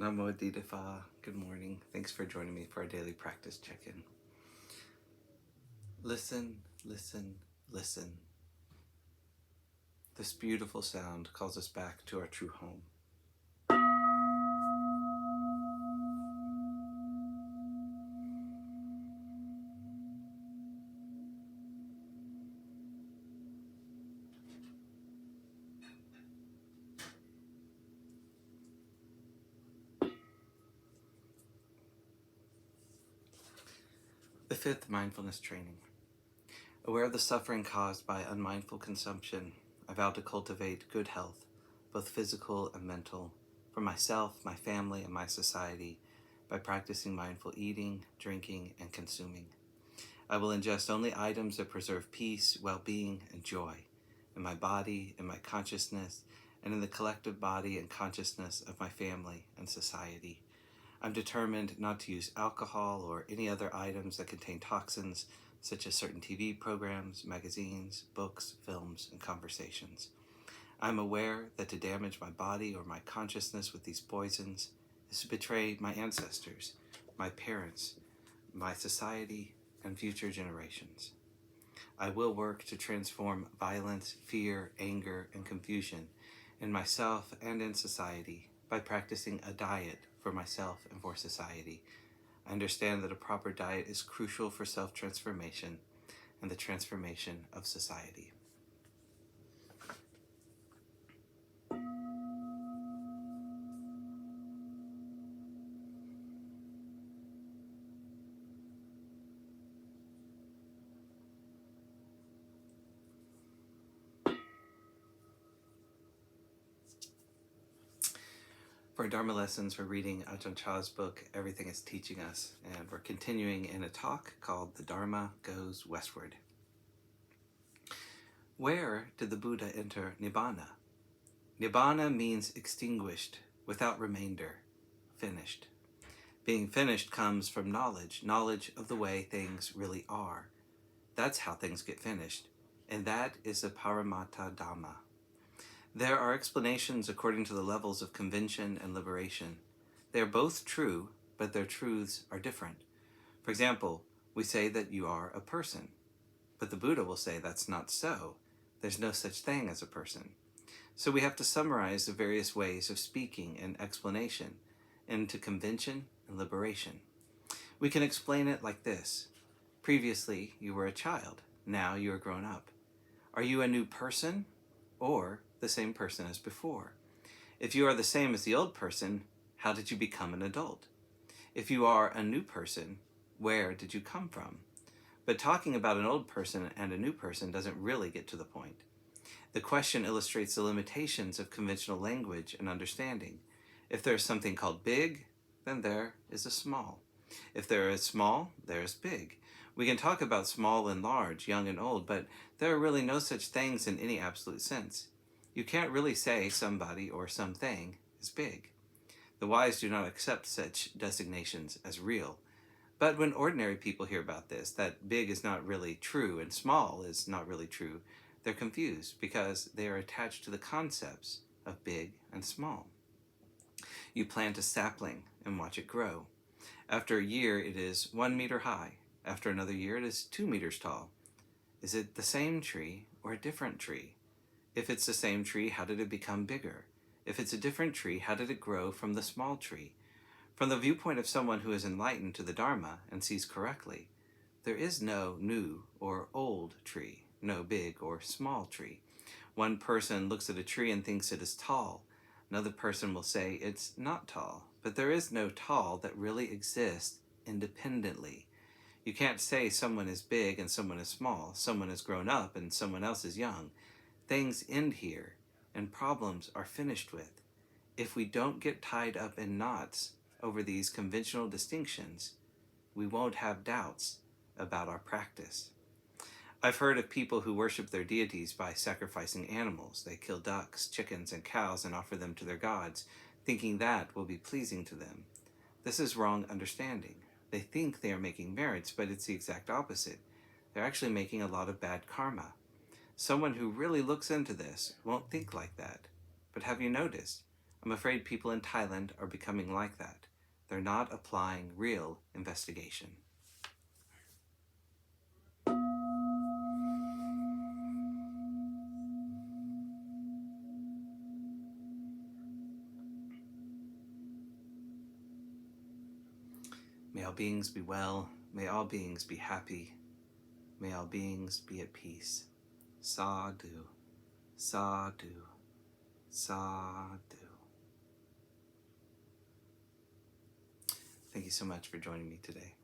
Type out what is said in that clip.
Namo Pha. Good morning. Thanks for joining me for our daily practice check-in. Listen, listen, listen. This beautiful sound calls us back to our true home. The fifth mindfulness training. Aware of the suffering caused by unmindful consumption, I vow to cultivate good health, both physical and mental, for myself, my family, and my society by practicing mindful eating, drinking, and consuming. I will ingest only items that preserve peace, well-being, and joy in my body, in my consciousness, and in the collective body and consciousness of my family and society. I'm determined not to use alcohol or any other items that contain toxins, such as certain TV programs, magazines, books, films, and conversations. I'm aware that to damage my body or my consciousness with these poisons is to betray my ancestors, my parents, my society, and future generations. I will work to transform violence, fear, anger, and confusion in myself and in society by practicing a diet for myself and for society. I understand that a proper diet is crucial for self-transformation and the transformation of society. For our Dharma lessons, we're reading Ajahn Chah's book, Everything is Teaching Us, and we're continuing in a talk called The Dharma Goes Westward. Where did the Buddha enter Nibbana? Nibbana means extinguished, without remainder, finished. Being finished comes from knowledge of the way things really are. That's how things get finished, and that is the Paramattha Dhamma. There are explanations according to the levels of convention and liberation. They are both true, but their truths are different. For example, we say that you are a person, but the Buddha will say that's not so. There's no such thing as a person. So we have to summarize the various ways of speaking and explanation into convention and liberation. We can explain it like this. Previously, you were a child. Now you are grown up. Are you a new person or the same person as before? If you are the same as the old person, how did you become an adult? If you are a new person, where did you come from? But talking about an old person and a new person doesn't really get to the point. The question illustrates the limitations of conventional language and understanding. If there is something called big, then there is a small. If there is small, there is big. We can talk about small and large, young and old, but there are really no such things in any absolute sense. You can't really say somebody or something is big. The wise do not accept such designations as real. But when ordinary people hear about this, that big is not really true and small is not really true, they're confused because they are attached to the concepts of big and small. You plant a sapling and watch it grow. After a year, it is 1 meter high. After another year, it is 2 meters tall. Is it the same tree or a different tree? If it's the same tree, how did it become bigger? If it's a different tree, how did it grow from the small tree? From the viewpoint of someone who is enlightened to the Dharma and sees correctly, there is no new or old tree, no big or small tree. One person looks at a tree and thinks it is tall. Another person will say it's not tall, but there is no tall that really exists independently. You can't say someone is big and someone is small, someone is grown up and someone else is young. Things end here, and problems are finished with. If we don't get tied up in knots over these conventional distinctions, we won't have doubts about our practice. I've heard of people who worship their deities by sacrificing animals. They kill ducks, chickens, and cows and offer them to their gods, thinking that will be pleasing to them. This is wrong understanding. They think they are making merits, but it's the exact opposite. They're actually making a lot of bad karma. Someone who really looks into this won't think like that. But have you noticed? I'm afraid people in Thailand are becoming like that. They're not applying real investigation. May all beings be well. May all beings be happy. May all beings be at peace. Sadhu, sadhu, sadhu. Thank you so much for joining me today.